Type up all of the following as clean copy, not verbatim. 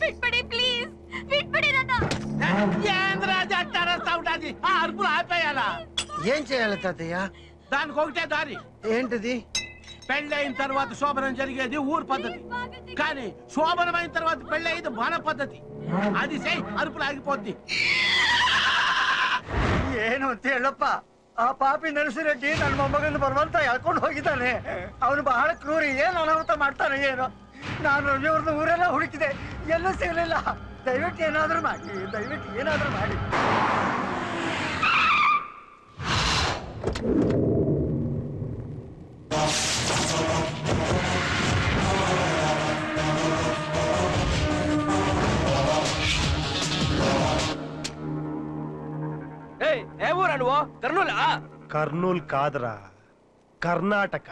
బిట్పడి please బిట్పడి నాన్న ఏంద్రాజా టరస్తా ఉంటది ఆ అరుపులు ఆపేయాలా ఏం చేయాలి తాతయ్య దానికి ఒకటే దారి ఏంటిది పెళ్ళైన తర్వాత శోభనం జరిగేది ఊరు పద్ధతి కానీ శోభనమైన తర్వాత పెళ్ళైంది మన పద్ధతి అది సై అరుపులు ఆగిపోద్ది ಏನು ಅಂತ ಹೇಳಪ್ಪ ಆ ಪಾಪಿ ನರಸಿರೆಡ್ಡಿ ನನ್ನ ಮೊಮ್ಮಗನ ಬರುವಂತ ಹೇಳ್ಕೊಂಡು ಹೋಗಿದ್ದಾನೆ ಅವನು ಬಹಳ ಕ್ರೂರಿ ಏನು ಅನಾಹುತ ಮಾಡ್ತಾನೆ ಏನು ನಾನು ಇವ್ರನ್ನ ಊರೆಲ್ಲ ಹುಡುಕಿದೆ ಎಲ್ಲೂ ಸಿಗಲಿಲ್ಲ ದಯವಿಟ್ಟು ಏನಾದ್ರೂ ಮಾಡಿ ఏ ఊరా నువ్వు కర్నూలా కర్నూలు కాదురా కర్ణాటక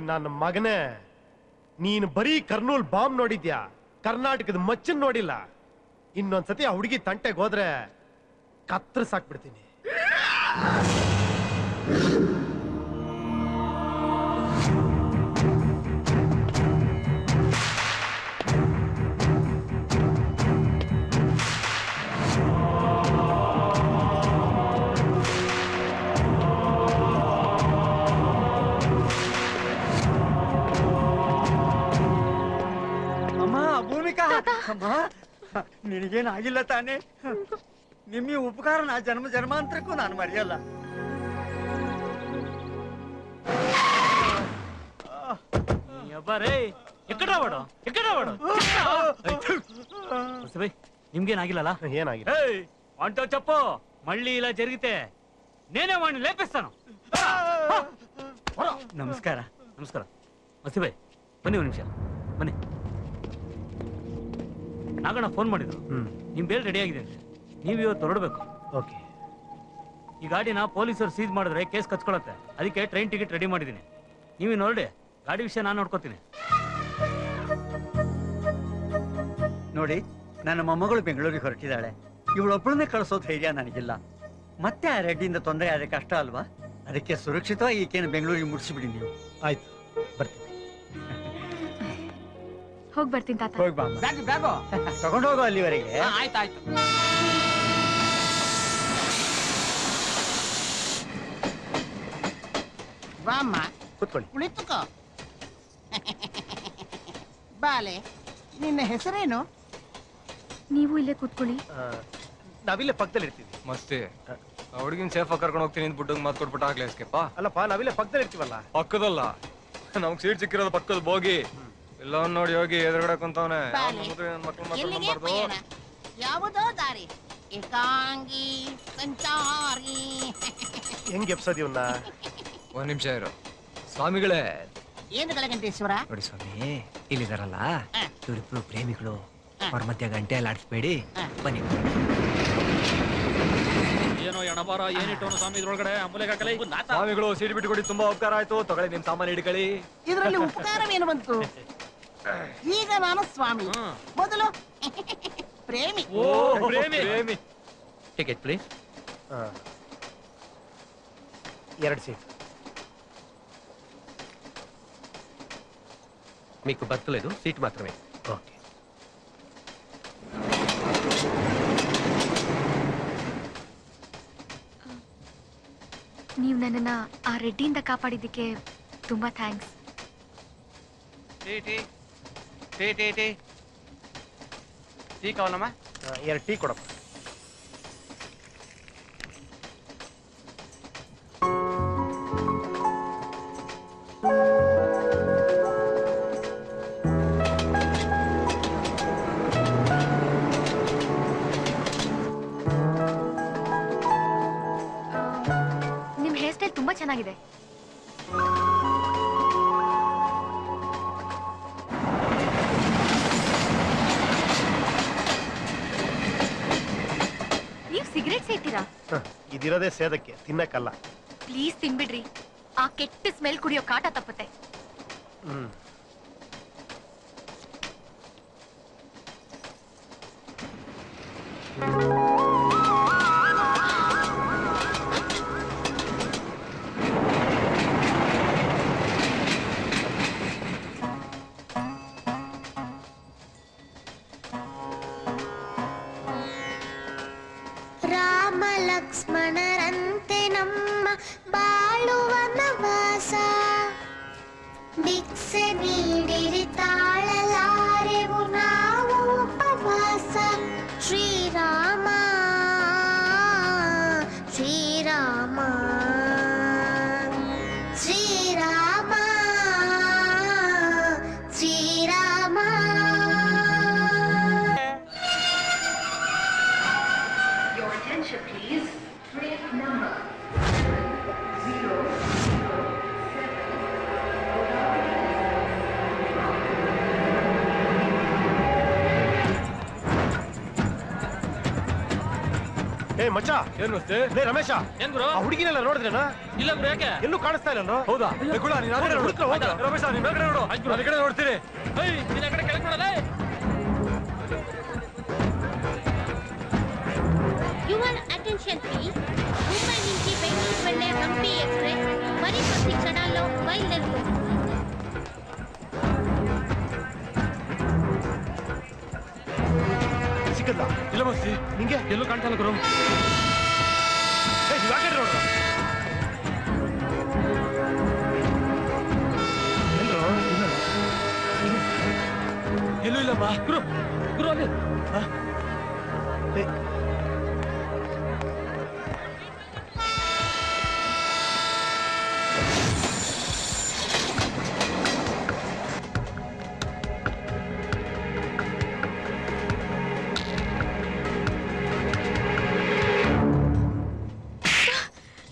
ನನ್ನ ಮಗನೇ ನೀನು ಬರೀ ಕರ್ನೂಲ್ ಬಾಂಬ್ ನೋಡಿದ್ಯಾ ಕರ್ನಾಟಕದ ಮಚ್ಚನ್ ನೋಡಿಲ್ಲ ಇನ್ನೊಂದ್ಸತಿ ಆ ಹುಡುಗಿ ತಂಟೆಗೆ ಹೋದ್ರೆ ಕತ್ತರಿಸಾಕ್ಬಿಡ್ತೀನಿ ನಿನಗೇನಾಗಿಲ್ಲ ತಾನೆ ನಿಮ್ಮ ಉಪಕಾರ ನಾ ಜನ್ಮ ಜನ್ಮಾಂತರಕ್ಕೂ ನಾನು ಮರೆಯಲ್ಲ నిమ్గేనాగిల్లా ఏనాగిಲ್ಲ అంటో చెప్పు మళ్ళీ ఇలా జరిగితే నేనే వాడిని లేపిస్తాను ನಮಸ್ಕಾರ ನಮಸ್ಕಾರ ಮಸಿಬಾಯ್ ಬನ್ನಿ ಒಂದು ನಿಮಿಷ ಬನ್ನಿ ನಾಗಣ್ಣ ಫೋನ್ ಮಾಡಿದ್ರು ನಿಮ್ ಬೇಲ್ ರೆಡಿ ಆಗಿದೆ ಅಂತೆ ನೀವು ಇವತ್ತು ಹೊರಡಬೇಕು ಓಕೆ ಈ ಗಾಡಿನ ಪೊಲೀಸರು ಸೀಸ್ ಮಾಡಿದ್ರೆ ಕೇಸ್ ಕಚ್ಕೊಳತ್ತೆ ಅದಕ್ಕೆ ಟ್ರೈನ್ ಟಿಕೆಟ್ ರೆಡಿ ಮಾಡಿದ್ದೀನಿ ನೀವು ಹೊರಡಿ ಗಾಡಿ ವಿಷಯ ನಾನು ನೋಡ್ಕೋತೀನಿ ನೋಡಿ ನನ್ನ ಮೊಮ್ಮಗಳು ಬೆಂಗಳೂರಿಗೆ ಹೊರಟಿದ್ದಾಳೆ ಇವಳೊಬ್ಬಳನ್ನೇ ಕಳಿಸೋ ಧೈರ್ಯ ನನಗಿಲ್ಲ ಮತ್ತೆ ಆ ರೆಡ್ಡಿಯಿಂದ ತೊಂದರೆ ಆದ್ರೆ ಕಷ್ಟ ಅಲ್ವಾ ಅದಕ್ಕೆ ಸುರಕ್ಷಿತವಾಗಿ ಈಕೆಯನ್ನು ಬೆಂಗಳೂರಿಗೆ ಮುಗಿಸಿಬಿಡಿ ನೀವು ಆಯ್ತು ಬರ್ತೀನಿ ಹೋಗಿ ಬರ್ತೀನಿ ತಾತ ಹೋಗಿ ಬಾ ತಗೊಂಡು ಹೋಗೋ ಅಲ್ಲಿವರೆಗೆ ಆಯ್ತಾಯ್ತು ಬಾಮ್ಮ ಕೂತ್ಕೊಳ್ಳಿ ಕುಳಿತುಕೋ ಬಾಲೆ ನಿನ್ನ ಹೆಸರೇನು ನೀವು ಇಲ್ಲೇ ಕೂತ್ಕೊಳ್ಳಿ ನಾವಿಲ್ಲೇ ಪಕ್ಕದಲ್ಲಿ ಇರ್ತೀವಿ ಮಸ್ತಿ ಹುಡುಗಿನ ಸೇಫ್ ಆಗಿ ಕರ್ಕೊಂಡು ಹೋಗ್ತೀನಿ ಅಂತ ಬುಡ್ಡಂಗ್ ಮಾತು ಕೊಟ್ಬಿಟ್ಟು ಆಗ್ಲೇ ಎಸ್ಕೇಪ ಅಲ್ಲಪ್ಪ ನಾವಿಲ್ಲೇ ಪಕ್ಕದಲ್ಲಿ ಇರ್ತೀವಲ್ಲ ಪಕ್ಕದಲ್ಲ ನಮ್ಗೆ ಸೀಟ್ ಸಿಕ್ಕಿರೋದು ಪಕ್ಕದ ಬೋಗಿ ಎಲ್ಲ ನೋಡಿ ಹೋಗಿ ಎದುರುಗಡೆ ಕುಂತವನೆ ಮಕ್ಳು ಮಾತಾಡ್ಬಾರ್ದು ಯಾವುದೋ ದಾರಿ ಏಕಾಂಗಿ ಸಂಚಾರಿ. ಹೆಂಗ್ ಎಪ್ಸೋದಿವನ್ನ? ಒಂದ್ ನಿಮಿಷ ಇರು ಸ್ವಾಮಿಗಳೇ. ಏನು ಗಲಗಂಟೇಶ್ವರ? ನೋಡಿ ಸ್ವಾಮಿ, ಇಲ್ಲಿದಾರಲ್ಲ ಹ. ಇವರಿಬ್ರು ಪ್ರೇಮಿಗಳು. ಅವ್ರ ಮಧ್ಯ ಗಂಟೆ ಎಲ್ಲ ಆಡಿಸ್ಬೇಡಿ, ಬನ್ನಿ. ಏನೋ ಎಣಬಾರ ಏನಿಟ್ಟವನು ಸ್ವಾಮಿ ಇದ್ರೊಳಗಡೆ ಅಂಬುಲೆಗೆ ಹಾಕಲಿ. ಸ್ವಾಮಿಗಳು ಸೀಟ್ ಬಿಟ್ಕೊಡಿ, ತುಂಬಾ ಉಪಕಾರ ಆಯ್ತು. ತಗೊಳ್ಳಿ ನಿಮ್ ಸಾಮಾನು ಹಿಡ್ಕೊಳ್ಳಿ. ಇದರಲ್ಲಿ ಉಪಕಾರವೇನು ಬಂತು? ಈಗ ನಾನು ಸ್ವಾಮಿ, ಮೊದಲು ಪ್ರೇಮಿ. ಓ ಪ್ರೇಮಿ. Ticket please. 2 సీట్. మీకు బర్తలేదు, సీట్ మాత్రమే. ఓకే. ನೀವು ನನ್ನನ್ನ ಆ ರೆಡ್ಡಿಯಿಂದ ಕಾಪಾಡಿದ್ದಕ್ಕೆ ತುಂಬಾ ಥ್ಯಾಂಕ್ಸ್. ಟೀ ಕಾವಲಮ್ಮ? 2 ಟೀ ಕೊಡಪ್ಪ. ನಿಮ್ ಹೇರ್ ಸ್ಟೈಲ್ ತುಂಬಾ ಚೆನ್ನಾಗಿದೆ. ನೀವು ಸಿಗರೇಟ್ ಸೇರ್ತೀರಾ? ಇದಿರೋದೇ ಸೇದಕ್ಕೆ, ತಿನ್ನಕ್ಕಲ್ಲ. ಪ್ಲೀಸ್ ತಿನ್ಬಿಡ್ರಿ, ಆ ಕೆಟ್ಟ ಸ್ಮೆಲ್ ಕುಡಿಯೋ ಕಾಟ ತಪ್ಪುತ್ತೆ. ಹ್ಮ್. ರಾಮ ಲಕ್ಷ್ಮಣರಂತೆ ನಮ್ಮ ಬಾಳುವ ನವಾಸ, ಭಿಕ್ಷೆ ನೀಡಿರಿ ತಾಳಲಾರೆವು ನಾವು ಉಪವಾಸ. ಶ್ರೀರಾಮ ಶ್ರೀರಾಮ ಶ್ರೀರಾಮ ಶ್ರೀರಾಮ. ಏ ಮಚ್ಚ, ಏನ್ ಮತ್ತೆ? ಲೇ ರಮೇಶ, ಏನ್ ಗುರು? ಆ ಹುಡುಗಿನೆಲ್ಲ ನೋಡಿದ್ರೇನ? ಇಲ್ಲ ಗುರು, ಯಾಕೆ? ಎಲ್ಲೂ ಕಾಣಿಸ್ತಾ ಇಲ್ಲ. ಹೌದಾ? ಏ ಗುಳ, ನೀನ್ ಆ ಕಡೆ ನೋಡು. ಹುಡುಕ್ರು, ಹೋಗ್ರು. ರಮೇಶ, ನೀನ್ ಆ ಕಡೆ ನೋಡು. ನಾನು ಈ ಕಡೆ ನೋಡ್ತೀನಿ. ಏಯ್, ನೀನ್ ಆ ಕಡೆ ಕೆಳಗೆ ನೋಡಲ್ಲ? Your attention please. ಮುಂಬೈ నుంచి ಬೆಂಗಳೂರು వెళ్ళే ಹಂಪಿ ಎಕ್ಸ್‌ಪ್ರೆಸ್ మరి కొద్ది క్షణాల్లో బయలుదేరుతుంది. ಸಿಕ್ಕಲ್ಲ? ಇಲ್ಲ ಮಸ್ತಿ, ನಿಂಗೆ ಎಲ್ಲೂ ಕಾಣ್ತಾ ಇಲ್ಲ ಗುರು. ಏ, ನೀವ್ ಆ ಕಡೆ ನೋಡ್ರ? ಎಲ್ಲೂ ಇಲ್ಲಮ್ಮ ಗುರು. ಗುರು ಅಲ್ಲಿ ಏ,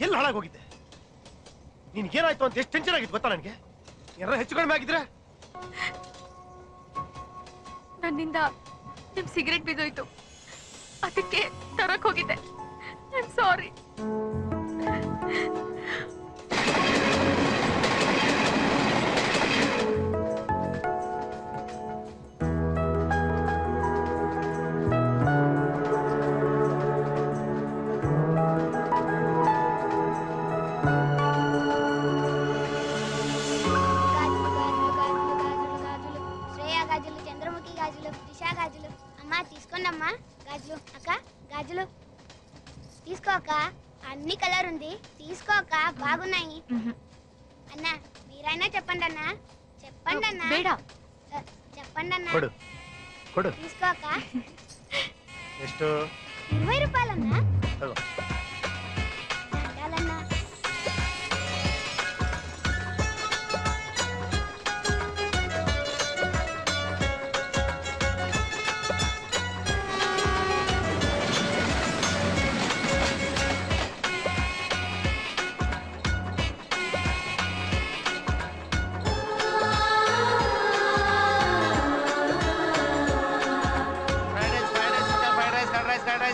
ಎಲ್ಲಿ ಹಾಳಾಗೋಗಿದ್ದೆ? ನಿನ್ಗೇನಾಯ್ತು ಅಂತ ಎಷ್ಟು ಟೆನ್ಷನ್ ಆಗಿತ್ತು ಗೊತ್ತಾ ನನಗೆ? ಯಾರ ಹೆಚ್ಚು ಕಡಿಮೆ ಆಗಿದ್ರೆ? ನನ್ನಿಂದ ನಿಮ್ ಸಿಗರೇಟ್ ಬಿದ್ದೋಯ್ತು, ಅದಕ್ಕೆ ತರಕ್ ಹೋಗಿದ್ದೆ. I am sorry. శ్రేయా గాజులు, చంద్రముఖి గాజులు, దిశా గాజులు. అమ్మా తీసుకోండమ్మా గాజులు. అక్క గాజులు తీసుకో అక్క, అన్ని కలర్ ఉంది, తీసుకో అక్క, బాగున్నాయి. అన్న మీరైనా చెప్పండి అన్న, చెప్పండి అన్న. ಬೇಡ, చెప్పండి అన్న. ಕೊಡು ಕೊಡು. తీసుకో అక్క. ಎಷ್ಟು? 20 రూపాయలన్నా. ತಗೋ. దండాలన్నా.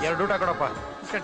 2 ಊಟ ಕೊಡಪ್ಪ. ಸರ್